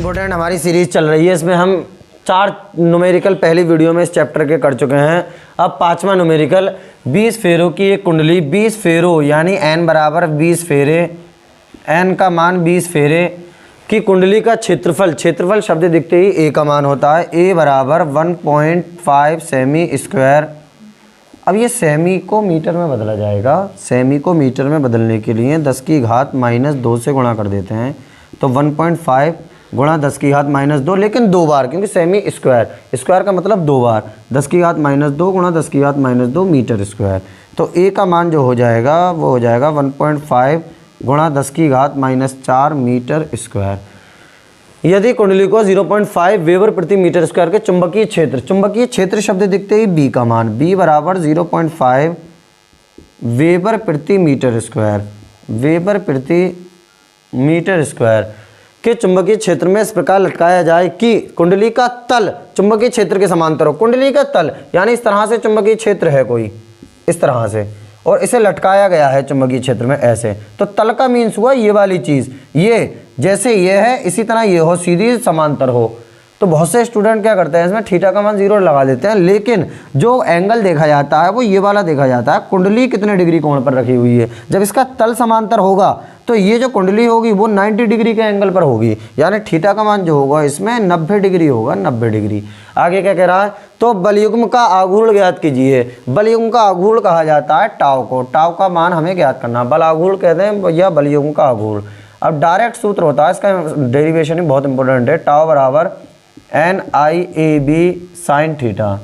Important हमारी series चल रही है, इसमें हम 4 न्यूमेरिकल पहली वीडियो में इस चैप्टर के कर चुके हैं। अब 5वां न्यूमेरिकल 20 फेरों की एक कुंडली, 20 फेरों यानी n बराबर 20 फेरे, n का मान 20 फेरे की कुंडली का क्षेत्रफल, क्षेत्रफल शब्द दिखते ही a का मान होता है, a बराबर 1.5 सेमी स्क्वायर। अब ये सेमी को मीटर में बदला जाएगा, सेमी को मीटर में बदलने के लिए 10 की घात -2 से गुणा कर देते हैं, तो 1.5 गुणा 10 की घात -2, लेकिन 2 बार, क्योंकि सेमी स्क्वायर, स्क्वायर का मतलब 2 बार, 10 की घात -2 गुणा 10 की घात -2 मीटर स्क्वायर। तो a का मान जो हो जाएगा वो हो जाएगा 1.5 गुणा 10 की घात -4 मीटर स्क्वायर। यदि कुंडली को 0.5 वेबर प्रति मीटर स्क्वायर के चुंबकीय क्षेत्र, चुंबकीय क्षेत्र शब्द दिखते ही b का मान, b बराबर 0.5 वेबर प्रति मीटर स्क्वायर, वेबर प्रति मीटर स्क्वायर के चुंबकीय क्षेत्र में इस प्रकार लटकाया जाए कि कुंडली का तल चुंबकीय क्षेत्र के समांतर हो। कुंडली का तल यानी इस तरह से चुंबकीय क्षेत्र है कोई, इस तरह से, और इसे लटकाया गया है चुंबकीय क्षेत्र में ऐसे, तो तल का मीन्स हुआ ये वाली चीज़, ये जैसे ये है इसी तरह ये हो, सीधी समांतर हो। तो बहुत से स्टूडेंट क्या करते हैं, इसमें थीटा का मान 0 लगा देते हैं, लेकिन जो एंगल देखा जाता है वो ये वाला देखा जाता है, कुंडली कितने डिग्री कोण पर रखी हुई है। जब इसका तल समांतर होगा तो ये जो कुंडली होगी वो 90 डिग्री के एंगल पर होगी, यानी थीटा का मान जो होगा इसमें 90 डिग्री होगा, 90 डिग्री। आगे क्या कह रहा है, तो बलयुग्म का आघूर्ण ज्ञात कीजिए। बलयुग्म का आघूर्ण कहा जाता है टाव को, टाव का मान हमें ज्ञात करना, बल आघूर्ण कहते हैं या बलयुग्म का आघूर्ण। अब डायरेक्ट सूत्र होता है, इसका डेरिवेशन ही बहुत इंपॉर्टेंट है, टाव बराबर NIAB साइन थीटा,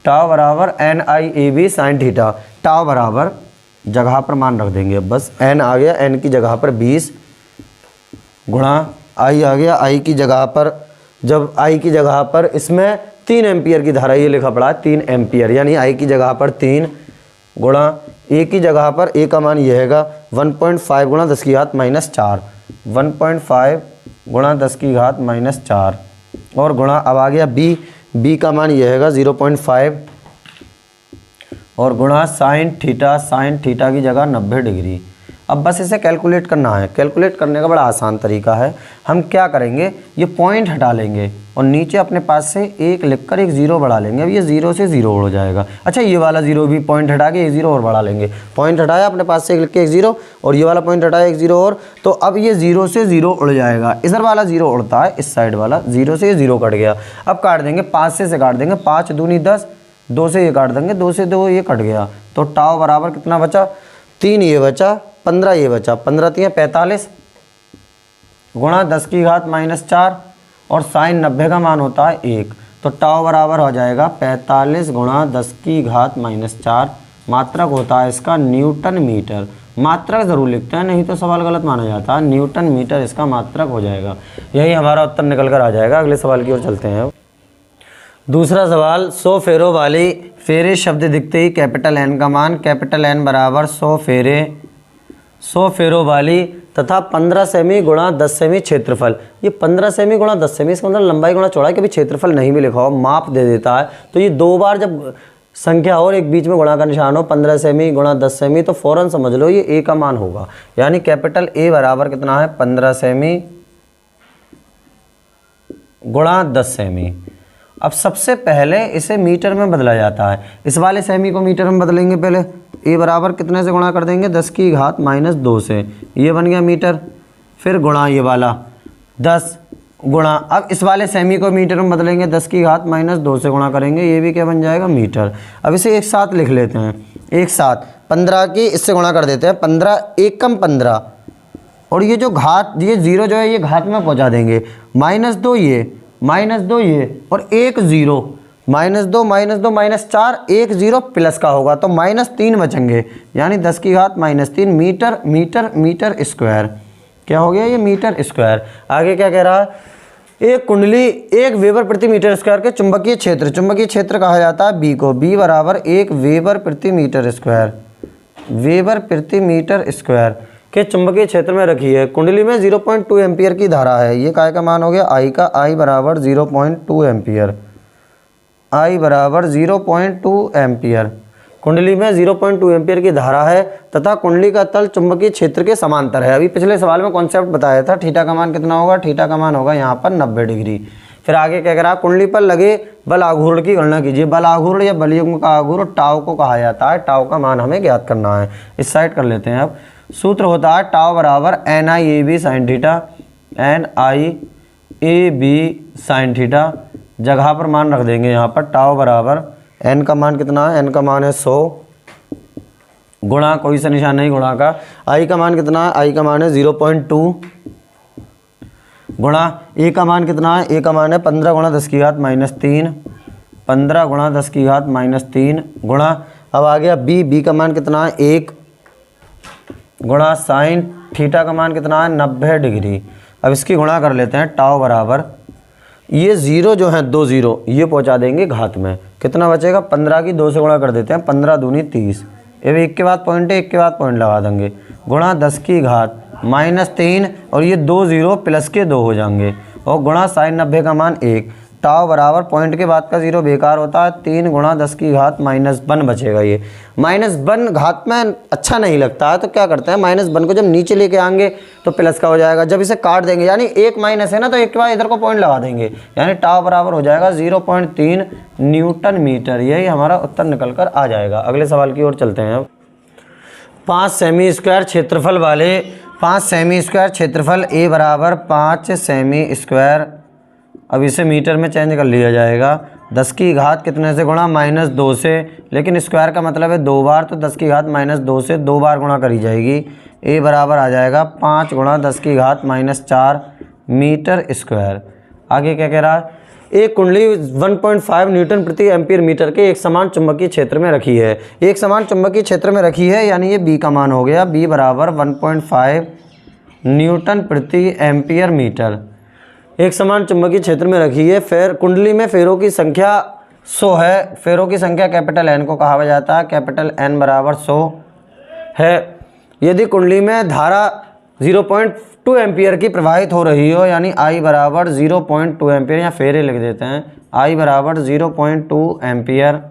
टाव बराबर NIAB साइन थीटा। टाव बराबर जगह पर मान रख देंगे, बस n आ गया, n की जगह पर 20 गुणा i आ गया, i की जगह पर, जब i की जगह पर इसमें 3 एम्पियर की धारा ये लिखा पड़ा है, 3 एम्पियर, यानी i की जगह पर 3 गुणा a की जगह पर a का मान ये हैगा 1.5 गुणा 10 की घात -4, 1.5 गुणा 10 की घात -4, और गुणा अब आ गया b का मान ये हैगा 0.5, और गुणा साइन थीटा की जगह 90 डिग्री। अब बस इसे कैलकुलेट करना है, कैलकुलेट करने का बड़ा आसान तरीका है। हम क्या करेंगे, ये पॉइंट हटा लेंगे और नीचे अपने पास से 1 लिखकर एक 0 बढ़ा लेंगे। अब ये 0 से 0 उड़ जाएगा। अच्छा, ये वाला 0 भी पॉइंट हटा के 1 0 और बढ़ा लेंगे, पॉइंट हटाया अपने पास से 1 लिख के 1 0, और ये वाला पॉइंट हटाया 1 0 और, तो अब ये 0 से 0 उड़ जाएगा। इधर वाला 0 उड़ता है, इस साइड वाला 0 से 0 कट गया। अब काट देंगे, 5 से काट देंगे, 5 दूनी 10, 2 से ये काट देंगे, 2 से 2 ये कट गया, तो टाव बराबर कितना बचा, 3 ये बचा, 15 ये बचा, 15 3 45 गुणा 10 की घात -4, और साइन 90 का मान होता है 1, तो टाव बराबर हो जाएगा 45 गुणा 10 की घात -4। मात्रक होता है इसका न्यूटन मीटर, मात्रक ज़रूर लिखते हैं नहीं तो सवाल गलत माना जाता है, न्यूटन मीटर इसका मात्रक हो जाएगा। यही हमारा उत्तर निकल कर आ जाएगा। अगले सवाल की ओर चलते हैं। दूसरा सवाल, 100 फेरों वाली, फेरे शब्द दिखते ही कैपिटल N का मान, कैपिटल N बराबर 100 फेरे, 100 फेरों वाली तथा 15 सेमी गुणा 10 सेमी क्षेत्रफल। ये 15 सेमी गुणा 10 सेमी, इसका मतलब लंबाई गुणा चौड़ाई, कभी क्षेत्रफल नहीं भी लिखा हो, माप दे देता है। तो ये 2 बार जब संख्या और एक बीच में गुणा का निशान हो, 15 सेमी गुणा 10 सेमी, तो फ़ौरन समझ लो ये A का मान होगा, यानी कैपिटल A बराबर कितना है, 15 सेमी गुणा 10 सेमी। अब सबसे पहले इसे मीटर में बदला जाता है, इस वाले सेमी को मीटर में बदलेंगे। पहले a बराबर कितने से गुणा कर देंगे, 10 की घात -2 से, ये बन गया मीटर, फिर गुणा ये वाला 10 गुणा, अब इस वाले सेमी को मीटर में बदलेंगे, 10 की घात -2 से गुणा करेंगे, ये भी क्या बन जाएगा, मीटर। अब इसे एक साथ लिख लेते हैं, एक साथ 15 की इससे गुणा कर देते हैं, 15 1 कम 15, और ये जो घात, ये 0 जो है ये घात में पहुँचा देंगे, -2 ये, और 1 0, -2 -4, 1 0 प्लस का होगा तो -3 बचेंगे, यानी 10 की घात -3 मीटर स्क्वायर। क्या हो गया, ये मीटर स्क्वायर। आगे क्या कह रहा है, एक कुंडली 1 वेबर प्रति मीटर स्क्वायर के चुंबकीय क्षेत्र, चुंबकीय क्षेत्र कहा जाता है B को, B बराबर 1 वेबर प्रति मीटर स्क्वायर, वेबर प्रति मीटर स्क्वायर के चुंबकीय क्षेत्र में रखी है। कुंडली में 0.2 एम्पियर की धारा है, ये काय का मान हो गया, I का, I बराबर 0.2 एम्पियर, I बराबर 0.2 एम्पियर। कुंडली में 0.2 एम्पियर की धारा है तथा कुंडली का तल चुंबकीय क्षेत्र के समांतर है। अभी पिछले सवाल में कॉन्सेप्ट बताया था, थीटा का मान कितना होगा, थीटा का मान होगा यहाँ पर 90 डिग्री। फिर आगे क्या कह रहा है, कुंडली पर लगे बल आघूर्ण की गणना कीजिए। बल आघूर्ण या बलयुग्म का आघूर्ण टाउ को कहा जाता है। टाउ का मान हमें ज्ञात करना है। इस साइड कर लेते हैं। अब सूत्र होता है टाउ बराबर NIAB sine theta, NIAB sine theta. जगह पर मान रख देंगे यहाँ पर। टाउ बराबर n का मान कितना है, n का मान है 100 गुणा, कोई सा निशान नहीं गुणा का, i का मान कितना है, i का मान है 0.2 गुणा a का मान कितना है, a का मान है 15 गुणा 10 की घात -3, 15 गुणा 10 की घात -3 गुणा, अब आ गया b का मान कितना है 1 गुणा साइन थीटा का मान कितना है 90 डिग्री। अब इसकी गुणा कर लेते हैं। टाउ बराबर ये 0 जो है 2 0 ये पहुंचा देंगे घात में, कितना बचेगा 15 की 2 से गुणा कर देते हैं, 15 दूनी 30। ये एक के बाद पॉइंट है, एक के बाद पॉइंट लगा देंगे, गुणा 10 की घात -3 और ये 2 0 प्लस के 2 हो जाएंगे और गुणा साइन 90 का मान 1। टाउ बराबर पॉइंट के बाद का 0 बेकार होता है, 3 गुणा 10 की घात -1 बचेगा। ये -1 घात में अच्छा नहीं लगता है तो क्या करते हैं, -1 को जब नीचे लेके आएंगे तो प्लस का हो जाएगा। जब इसे काट देंगे यानी एक माइनस है ना तो एक के बाद इधर को पॉइंट लगा देंगे, यानी टाउ बराबर हो जाएगा 0.3 न्यूटन मीटर। यही हमारा उत्तर निकल कर आ जाएगा। अगले सवाल की ओर चलते हैं। अब 5 सेमी स्क्वायर क्षेत्रफल वाले 5 सेमी स्क्वायर क्षेत्रफल A बराबर 5 सेमी स्क्वायर, अब इसे मीटर में चेंज कर लिया जाएगा। 10 की घात कितने से गुणा, -2 से, लेकिन स्क्वायर का मतलब है 2 बार, तो 10 की घात -2 से 2 बार गुणा करी जाएगी। A बराबर आ जाएगा 5 गुणा 10 की घात -4 मीटर स्क्वायर। आगे क्या कह रहा है, एक कुंडली 1.5 न्यूटन प्रति एम्पीयर मीटर के एक समान चुंबकीय क्षेत्र में रखी है। एक समान चुंबकीय क्षेत्र में रखी है यानी ये B का मान हो गया। B बराबर 1.5 न्यूटन प्रति एम्पीयर मीटर, एक समान चुंबकीय क्षेत्र में रखी है। फिर कुंडली में फेरों की संख्या 100 है। फेरों की संख्या कैपिटल N को कहा जाता है। कैपिटल N बराबर 100 है। यदि कुंडली में धारा 0.2 एम्पियर की प्रवाहित हो रही हो, यानी I बराबर 0.2 एम्पियर, या फेरे लिख देते हैं, I बराबर 0.2 एम्पियर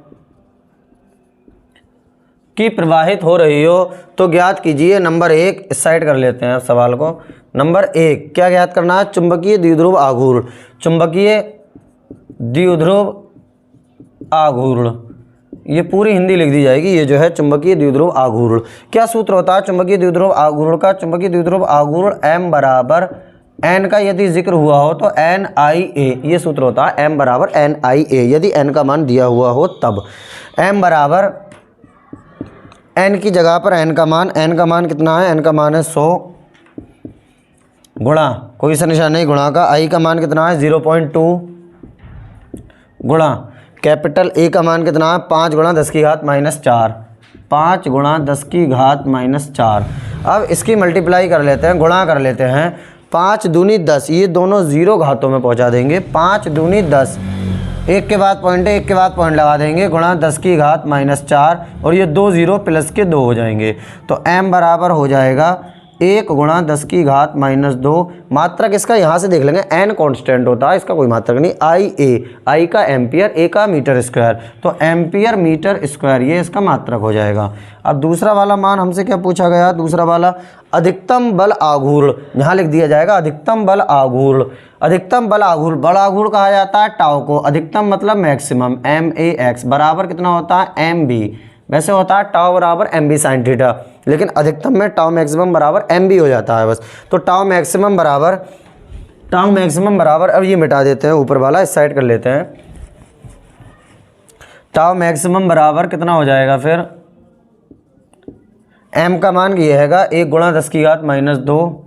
की प्रवाहित हो रही हो तो ज्ञात कीजिए। नंबर 1 इस साइड कर लेते हैं सवाल को। नंबर 1 क्या ज्ञात करना है, चुंबकीय द्विध्रुव आघूर्ण। चुंबकीय द्विध्रुव आघूर्ण, ये पूरी हिंदी लिख दी जाएगी। ये जो है चुंबकीय द्विध्रुव आघूर्ण। क्या सूत्र होता है चुंबकीय द्विध्रुव आघूर्ण का, चुंबकीय द्विध्रुव आघूर्ण M बराबर N का यदि जिक्र हुआ हो तो NIA, ये सूत्र होता है M बराबर NIA, यदि N का मान दिया हुआ हो तब। M बराबर N की जगह पर N का मान कितना है, N का मान है 100 गुणा, कोई सा निशान नहीं गुणा का, I का मान कितना है 0.2 गुणा कैपिटल A का मान कितना है 5 गुणा 10 की घात -4, 5 गुणा 10 की घात -4। अब इसकी मल्टीप्लाई कर लेते हैं, गुणा कर लेते हैं। 5 दूनी 10, ये दोनों 0 घातों में पहुंचा देंगे। 5 दूनी 10, एक के बाद पॉइंट है, एक के बाद पॉइंट लगा देंगे, गुणा 10 की घात -4 और ये 2 0 प्लस के 2 हो जाएंगे। तो M बराबर हो जाएगा 1 गुणा 10 की घात -2। मात्रक इसका यहाँ से देख लेंगे, N कांस्टेंट होता है, इसका कोई मात्रक नहीं। I का एम्पियर, A का मीटर स्क्वायर, तो एम्पियर मीटर स्क्वायर ये इसका मात्रक हो जाएगा। अब दूसरा वाला मान हमसे क्या पूछा गया, दूसरा वाला अधिकतम बल आघूर्ण, यहाँ लिख दिया जाएगा अधिकतम बल आघूर्ण। अधिकतम बल आघूर्ण, बल आघूर्ण कहा जाता है टाउ को। अधिकतम मतलब मैक्सिमम, MAX बराबर कितना होता है MB। वैसे होता है टाउ बराबर MB साइन थीटा, लेकिन अधिकतम में टाउ मैक्सिमम बराबर MB हो जाता है बस। तो टाउ मैक्सिमम बराबर, अब ये मिटा देते हैं ऊपर वाला, इस साइड कर लेते हैं। टाउ मैक्सिमम बराबर कितना हो जाएगा फिर, M का मान ये हैगा 1 गुणा 10 की घात -2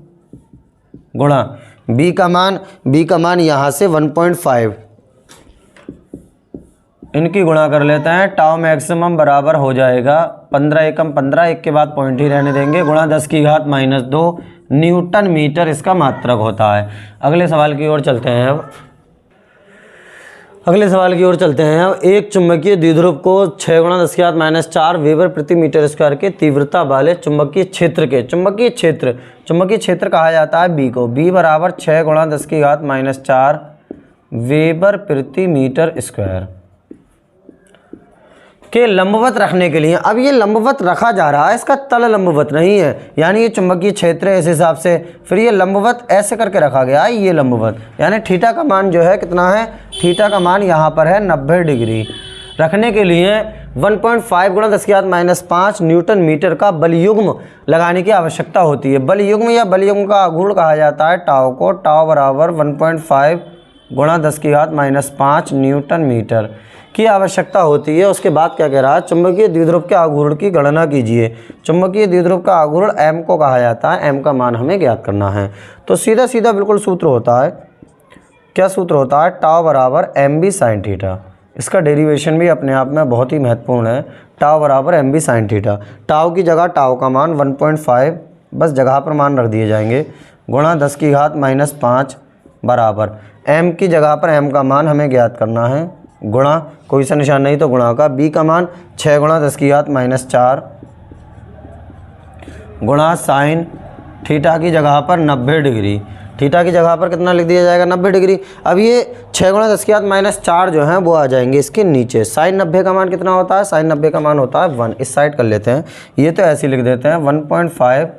गुणा B का मान यहाँ से 1.5, इनकी गुणा कर लेते हैं। टाउ मैक्सिमम बराबर हो जाएगा 15 एकम 15, एक के बाद पॉइंट ही रहने देंगे, गुणा 10 की घात -2 न्यूटन मीटर इसका मात्रक होता है। अगले सवाल की ओर चलते हैं। अब एक चुंबकीय द्विध्रुव को 6 गुणा 10 की घात -4 वेबर प्रति मीटर स्क्वायर के तीव्रता वाले चुंबकीय क्षेत्र कहा जाता है B को। B बराबर 6 गुणा 10 की घात -4 वेबर प्रति मीटर स्क्वायर। के लंबवत रखने के लिए, अब ये लंबवत रखा जा रहा है, इसका तल लंबवत नहीं है, यानी ये चुंबकीय क्षेत्र है इस हिसाब से, फिर ये लंबवत ऐसे करके रखा गया है, ये लंबवत, यानी थीटा का मान जो है कितना है, थीटा का मान यहाँ पर है 90 डिग्री। रखने के लिए 1.5 गुणा 10⁻⁻5 न्यूटन मीटर का बलयुग्म लगाने की आवश्यकता होती है। बलयुग्म या बलयुग्म का आघूर्ण कहा जाता है टाव को, टाव बराबर 1.5 गुणा 10⁻⁵ न्यूटन मीटर की आवश्यकता होती है। उसके बाद क्या कह रहा है, चुंबकीय द्विध्रुव के आघूर्ण की गणना कीजिए। चुंबकीय द्विध्रुव का आघूर्ण m को कहा जाता है, m का मान हमें ज्ञात करना है। तो सीधा सीधा बिल्कुल सूत्र होता है, क्या सूत्र होता है, टाव बराबर mb sin थीटा। इसका डेरिवेशन भी अपने आप में बहुत ही महत्वपूर्ण है, टाव बराबर mb sin थीटा। टाव की जगह टाव का मान 1.5 बस जगह पर मान रख दिए जाएंगे, गुणा 10⁻⁻5 बराबर m की जगह पर m का मान हमें ज्ञात करना है, गुणा कोई सा निशान नहीं तो गुणा का, b का मान 6 गुणा 10⁻⁴ गुणा साइन थीटा की जगह पर 90 डिग्री। थीटा की जगह पर कितना लिख दिया जाएगा, 90 डिग्री। अब ये 6 गुणा 10⁻⁴ जो हैं वो आ जाएंगे इसके नीचे। साइन 90 का मान कितना होता है, साइन 90 का मान होता है 1। इस साइड कर लेते हैं, ये तो ऐसे लिख देते हैं 1.5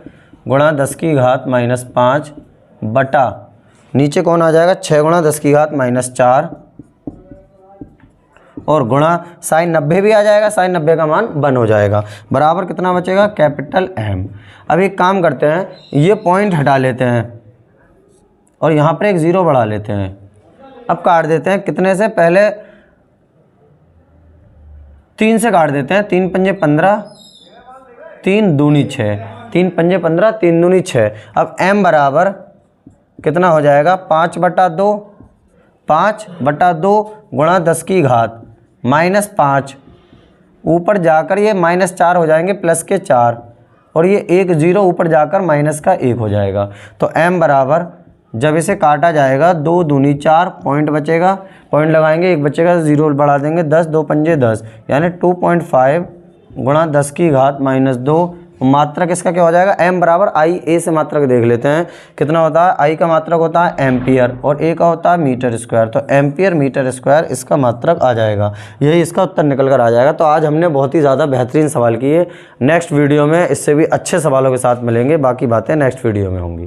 गुणा 10⁻⁵ बटा नीचे कौन आ जाएगा, 6 गुणा 10⁻⁴ और गुणा साइन 90 भी आ जाएगा, साइन 90 का मान 1 हो जाएगा, बराबर कितना बचेगा, कैपिटल M। अब एक काम करते हैं, ये पॉइंट हटा लेते हैं और यहाँ पर एक ज़ीरो बढ़ा लेते हैं। अब काट देते हैं कितने से, पहले 3 से काट देते हैं, 3 पंजे 15, 3 दूनी 6, 3 पंजे 15, 3 दूनी 6। अब m बराबर कितना हो जाएगा, 5/2, 5/2 गुणा 10⁻⁻5, ऊपर जाकर ये -4 हो जाएंगे प्लस के 4, और ये एक ज़ीरो ऊपर जाकर माइनस का 1 हो जाएगा। तो m बराबर जब इसे काटा जाएगा 2 दूनी 4, पॉइंट बचेगा, पॉइंट लगाएंगे, एक बचेगा, ज़ीरो बढ़ा देंगे, 10 2 पंजे 10, यानी 2.5 गुणा 10⁻⁻2। मात्रक इसका क्या हो जाएगा, m बराबर i, a से मात्रक देख लेते हैं कितना होता है, i का मात्रक होता है एम्पियर और a का होता है मीटर स्क्वायर, तो एम्पियर मीटर स्क्वायर इसका मात्रक आ जाएगा, यही इसका उत्तर निकल कर आ जाएगा। तो आज हमने बहुत ही ज़्यादा बेहतरीन सवाल किए। नेक्स्ट वीडियो में इससे भी अच्छे सवालों के साथ मिलेंगे, बाकी बातें नेक्स्ट वीडियो में होंगी।